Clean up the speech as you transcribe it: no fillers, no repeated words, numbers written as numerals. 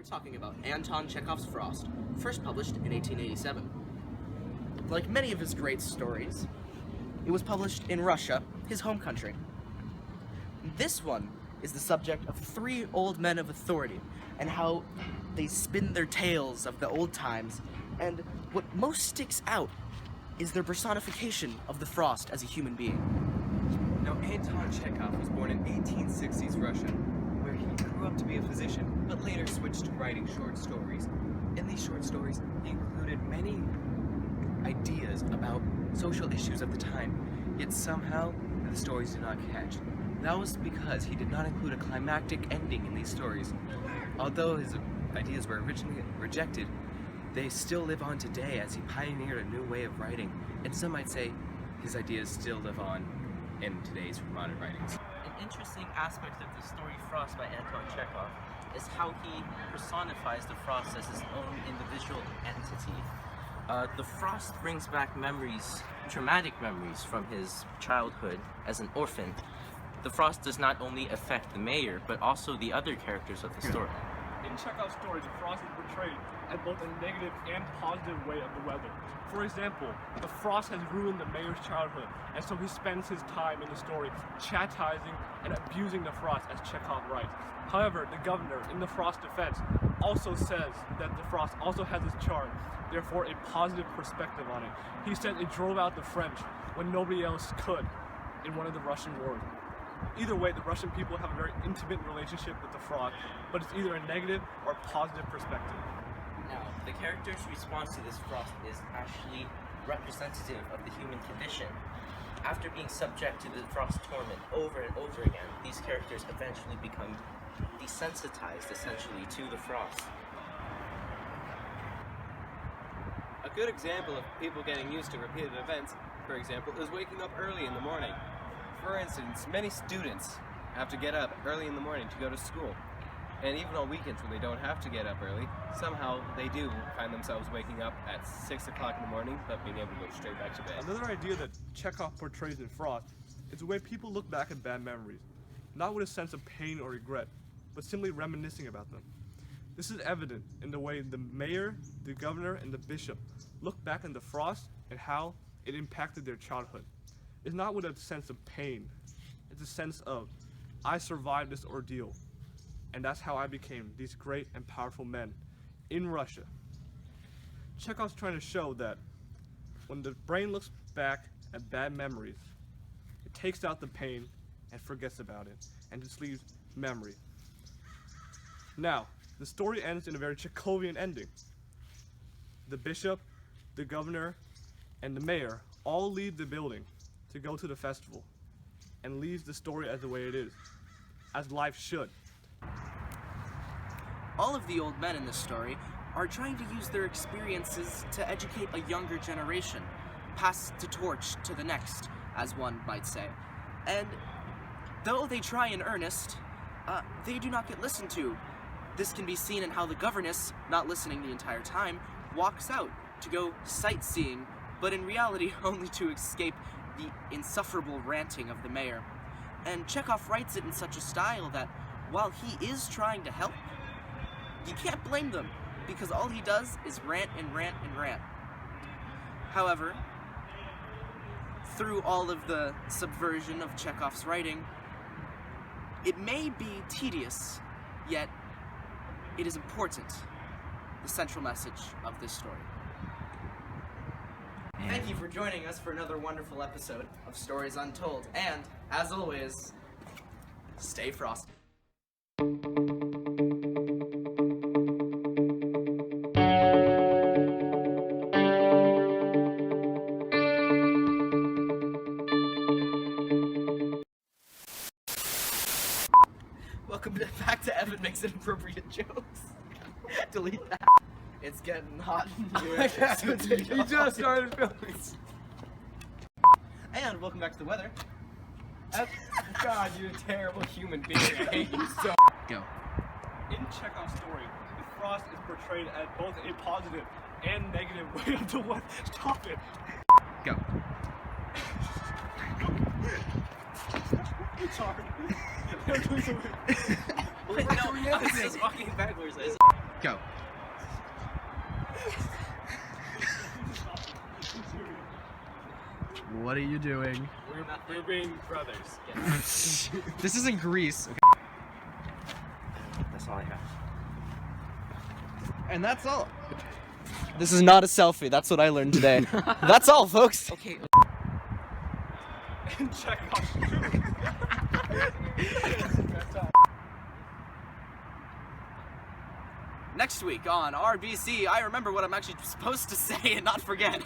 talking about Anton Chekhov's Frost, first published in 1887. Like many of his great stories, it was published in Russia, his home country. This one is the subject of three old men of authority and how they spin their tales of the old times, and what most sticks out is their personification of the Frost as a human being. Now, Anton Chekhov was born in 1860s Russia, where he grew up to be a physician, but later switched to writing short stories. In these short stories, he included many ideas about social issues of the time, yet somehow the stories did not catch. That was because he did not include a climactic ending in these stories. Although his ideas were originally rejected, they still live on today as he pioneered a new way of writing, and some might say his ideas still live on in today's modern writings. An interesting aspect of the story Frost by Anton Chekhov is how he personifies the Frost as his own individual entity. The Frost brings back memories, traumatic memories from his childhood as an orphan. The Frost does not only affect the mayor, but also the other characters of the story. In Chekhov's story, the Frost is portrayed as both a negative and positive way of the weather. For example, the Frost has ruined the mayor's childhood, and so he spends his time in the story chastising and abusing the Frost, as Chekhov writes. However, the governor, in the Frost's defense, also says that the Frost also has its charm, therefore a positive perspective on it. He said it drove out the French when nobody else could in one of the Russian wars. Either way, the Russian people have a very intimate relationship with the Frost, but it's either a negative or a positive perspective. Now, the character's response to this Frost is actually representative of the human condition. After being subject to the Frost torment over and over again, these characters eventually become desensitized, essentially, to the Frost. A good example of people getting used to repeated events, for example, is waking up early in the morning. For instance, many students have to get up early in the morning to go to school. And even on weekends when they don't have to get up early, somehow they do find themselves waking up at 6 o'clock in the morning, but being able to go straight back to bed. Another idea that Chekhov portrays in Frost is the way people look back at bad memories, not with a sense of pain or regret, but simply reminiscing about them. This is evident in the way the mayor, the governor, and the bishop look back on the Frost and how it impacted their childhood. It's not with a sense of pain, it's a sense of, I survived this ordeal, and that's how I became these great and powerful men in Russia. Chekhov's trying to show that when the brain looks back at bad memories, it takes out the pain and forgets about it, and just leaves memory. Now, the story ends in a very Chekhovian ending. The bishop, the governor, and the mayor all leave the building to go to the festival, and leaves the story as the way it is, as life should. All of the old men in this story are trying to use their experiences to educate a younger generation, pass the torch to the next, as one might say. And though they try in earnest, they do not get listened to. This can be seen in how the governess, not listening the entire time, walks out to go sightseeing, but in reality only to escape the insufferable ranting of the mayor. And Chekhov writes it in such a style that while he is trying to help, you can't blame them, because all he does is rant and rant and rant. However, through all of the subversion of Chekhov's writing, it may be tedious, yet it is important, the central message of this story. Thank you for joining us for another wonderful episode of Stories Untold, and, as always, stay frosty. Welcome back to Evan Makes Inappropriate Jokes. Delete that. It's getting hot in here. You just started filming. And welcome back to the weather. God, you're a terrible human being. I hate you so. Go. In Chekhov's story, the Frost is portrayed as both a positive and negative way of the weather. Stop it. Go. It's hard. Wait, no, I was just walking backwards. Go. What are you doing? We're being brothers. This isn't Greece. That's all I have. And that's all. This is not a selfie. That's what I learned today. That's all, folks. Okay. Chekhov. Next week on RBC, I remember what I'm actually supposed to say and not forget.